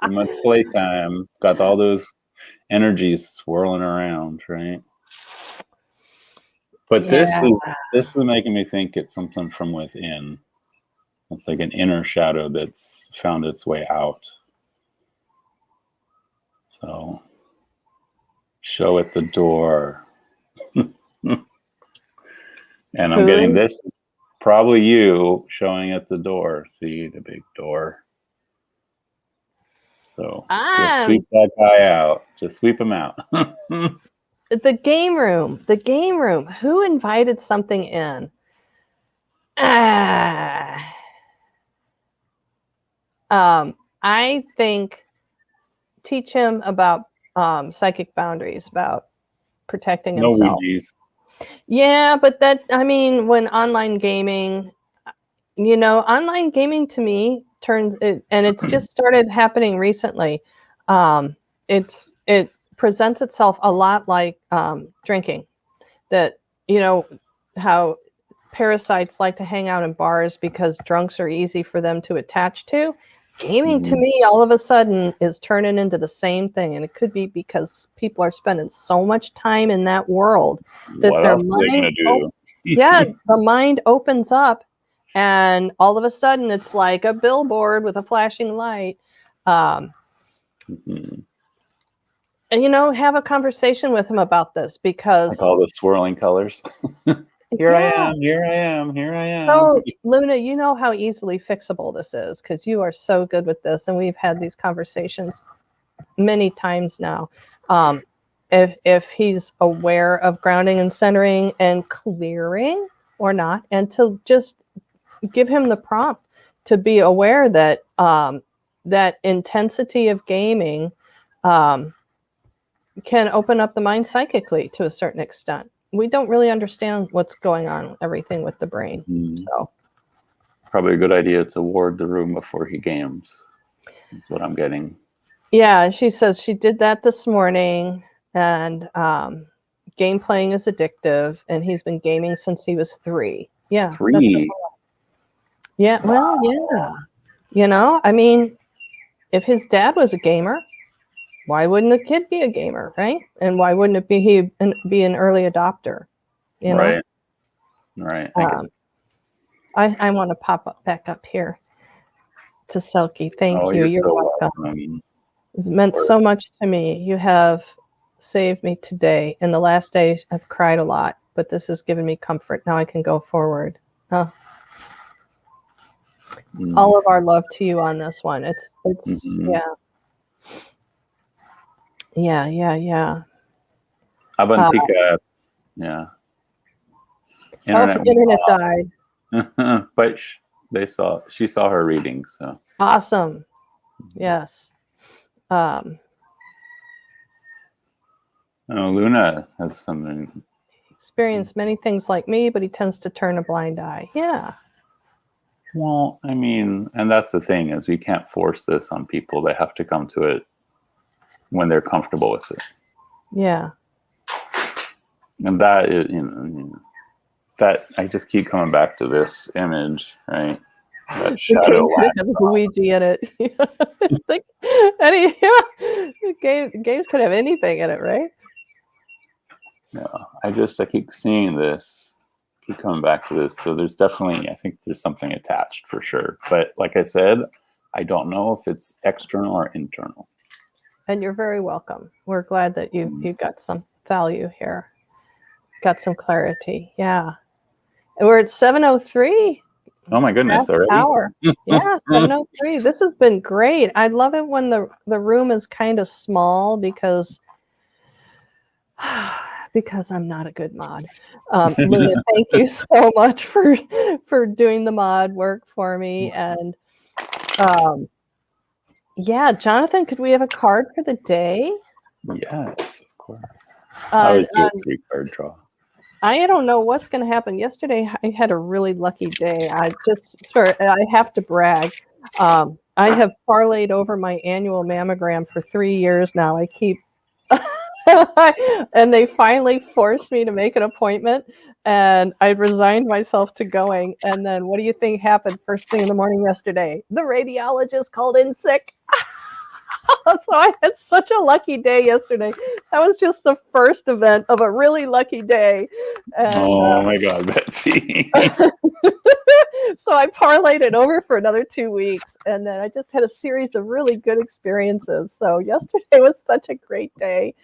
Too much playtime. Got all those energies swirling around, right? But Yeah. this is making me think it's something from within. It's like an inner shadow that's found its way out. So, show at the door. And I'm getting this is probably you showing at the door. See the big door. So just sweep that guy out. Just sweep him out. The game room. The game room. Who invited something in? I think teach him about psychic boundaries, about protecting himself. No Ouija's. Yeah, but that, I mean, when online gaming, online gaming to me turns it, and it's just started happening recently. It presents itself a lot like drinking. That, how parasites like to hang out in bars because drunks are easy for them to attach to. Gaming to me all of a sudden is turning into the same thing, and it could be because people are spending so much time in that world that what their else are they gonna do? the mind opens up, and all of a sudden it's like a billboard with a flashing light. And have a conversation with him about this, because like all the swirling colors. Here I am. So, Luna, you know how easily fixable this is, because you are so good with this, and we've had these conversations many times now. If he's aware of grounding and centering and clearing or not, and to just give him the prompt to be aware that that intensity of gaming can open up the mind psychically to a certain extent. We don't really understand what's going on, everything with the brain. So probably a good idea to ward the room before he games. That's what I'm getting. Yeah, she says she did that this morning, and game playing is addictive, and he's been gaming since he was 3. Yeah, that says 3. a lot. Yeah, well, yeah. You know, I mean, if his dad was a gamer, why wouldn't the kid be a gamer, right? And why wouldn't it be an early adopter? You know, right. I want to pop back up here to Selkie. Thank you. You're You're so welcome. welcome. It's meant so much to me. You have saved me today. And the last day I've cried a lot, but this has given me comfort. Now I can go forward. All of our love to you on this one. It's yeah. Abantika, yeah. Internet died. But she saw her reading, so awesome. Yes. Luna has something. Experienced many things like me, but he tends to turn a blind eye. Yeah. Well, I mean, and that's the thing, is we can't force this on people. They have to come to it when they're comfortable with it. Yeah. And that is, that I just keep coming back to this image, right? That shadow have Luigi in it. Like games could have anything in it, right? Yeah, I keep seeing this, keep coming back to this. So there's definitely, I think there's something attached for sure. But like I said, I don't know if it's external or internal. And you're very welcome. We're glad that you got some value here, got some clarity. Yeah, and we're at 7:03. Oh my goodness, already? Hour. Yeah, 7:03. This has been great. I love it when the room is kind of small because I'm not a good mod. Luna, thank you so much for doing the mod work for me. And yeah, Jonathan, could we have a card for the day? Yes, of course. I always do a 3-card draw. I don't know what's going to happen. Yesterday, I had a really lucky day. I have to brag. I have parlayed over my annual mammogram for 3 years now. I keep, and they finally forced me to make an appointment, and I resigned myself to going. And then what do you think happened first thing in the morning yesterday? The radiologist called in sick. So I had such a lucky day yesterday. That was just the first event of a really lucky day. And, oh my God, Betsy. So I parlayed it over for another 2 weeks. And then I just had a series of really good experiences. So yesterday was such a great day.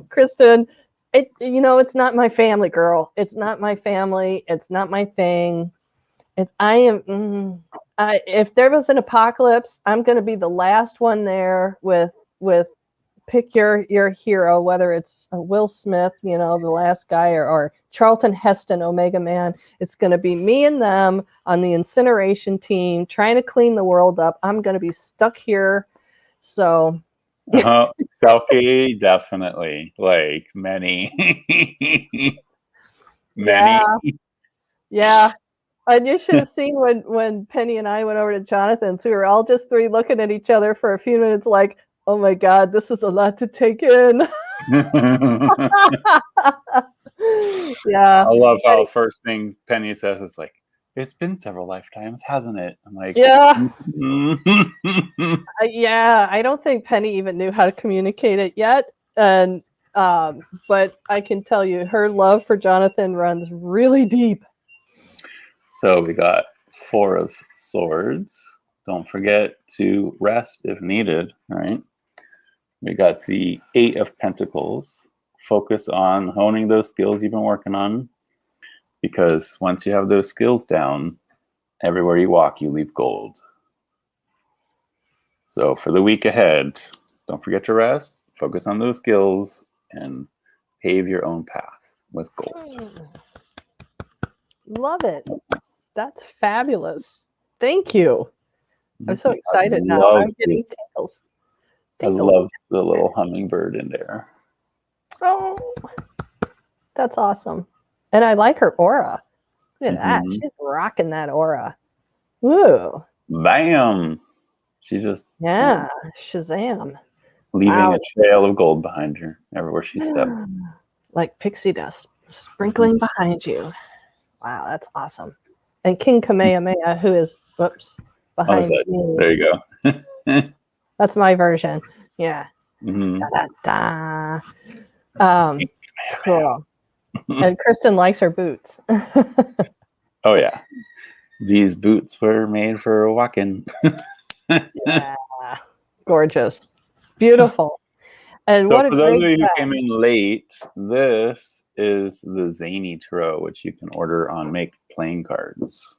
Kristen, it's not my family, girl. It's not my family. It's not my thing. If there was an apocalypse, I'm going to be the last one there with pick your hero, whether it's Will Smith, the last guy, or Charlton Heston, Omega Man. It's going to be me and them on the incineration team trying to clean the world up. I'm going to be stuck here. So. Selkie, definitely. Like many. Yeah. And you should have seen when Penny and I went over to Jonathan's. We were all just 3 looking at each other for a few minutes like, oh my God, this is a lot to take in. Yeah. I love how first thing Penny says is like, it's been several lifetimes, hasn't it? I'm like, yeah. Yeah, I don't think Penny even knew how to communicate it yet. And but I can tell you her love for Jonathan runs really deep. So we got 4 of Swords. Don't forget to rest if needed, right? We got the 8 of Pentacles. Focus on honing those skills you've been working on, because once you have those skills down, everywhere you walk, you leave gold. So for the week ahead, don't forget to rest, focus on those skills, and pave your own path with gold. Love it. That's fabulous. Thank you. I'm so excited now. I'm getting tingles. I love the little hummingbird in there. Oh, that's awesome. And I like her aura. Look at that. She's rocking that aura. Woo. Bam. She just. Yeah. Shazam. leaving Wow. a trail of gold behind her everywhere she stepped. Like pixie dust sprinkling behind you. Wow, that's awesome. And King Kamehameha, who is, whoops, Oh, is behind that, me. there you go. That's my version. Yeah. Mhm. Da-da-da. Cool. And Kristen likes her boots. Oh yeah, these boots were made for walking. Yeah. Gorgeous. Beautiful. And So what a for those of great you who set. came in late, this is the Zany Tarot, which you can order on Make Playing Cards.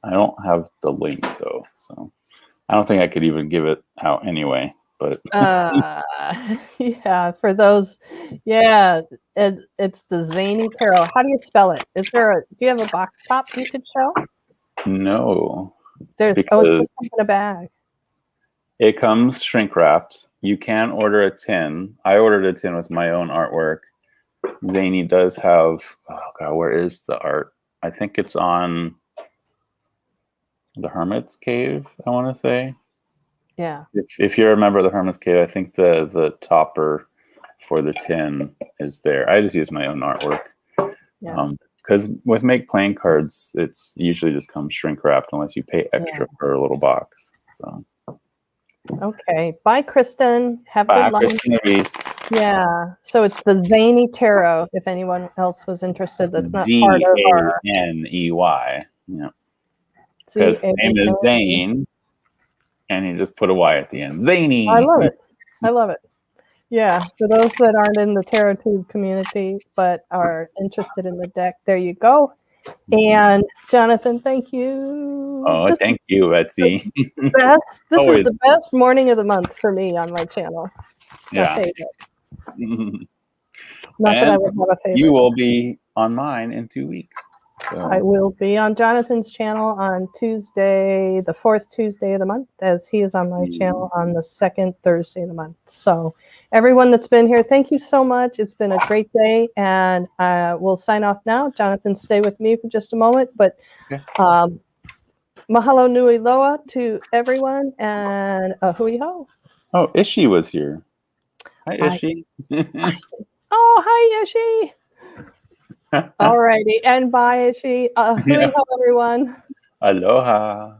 I don't have the link though, so I don't think I could even give it out anyway. But Yeah, for those, yeah, it's the Zany Tarot. How do you spell it? Do you have a box top you could show? no, It because just comes in a bag. it comes shrink wrapped. You can order a tin. I ordered a tin with my own artwork. Zany does have, oh god, where is the art? I think it's on the Hermit's Cave, I want to say. Yeah. If you remember the Hermit's Cave, I think the topper for the tin is there. I just use my own artwork. Yeah. Because with Make Playing Cards, it's usually just comes shrink wrapped unless you pay extra for a little box. So Okay. Bye, Kristen. Have good bye, luck. Kristen Reese. Yeah. So it's the Zany Tarot. If anyone else was interested, that's not part of our Zaney. Yeah. Because his name is Z-A-N-E. Zane, and he just put a Y at the end. Zany. I love it. I love it. Yeah, for those that aren't in the Tarot Tube community but are interested in the deck, there you go. And Jonathan, thank you. Oh, thank you, Betsy. This is Always. the best morning of the month for me on my channel. My Yeah. favorite. Not that I And would have a favorite. you will be on mine in 2 weeks. So. I will be on Jonathan's channel on Tuesday, the 4th Tuesday of the month, as he is on my channel on the 2nd Thursday of the month. So everyone that's been here, thank you so much. It's been a great day, and we'll sign off now. Jonathan, stay with me for just a moment, but mahalo nui loa to everyone, and hui ho. Oh, Ishi was here. Hi, Ishi. Oh, hi, Ishi. All righty, and bye, Ishi. Hui ho, everyone. Aloha.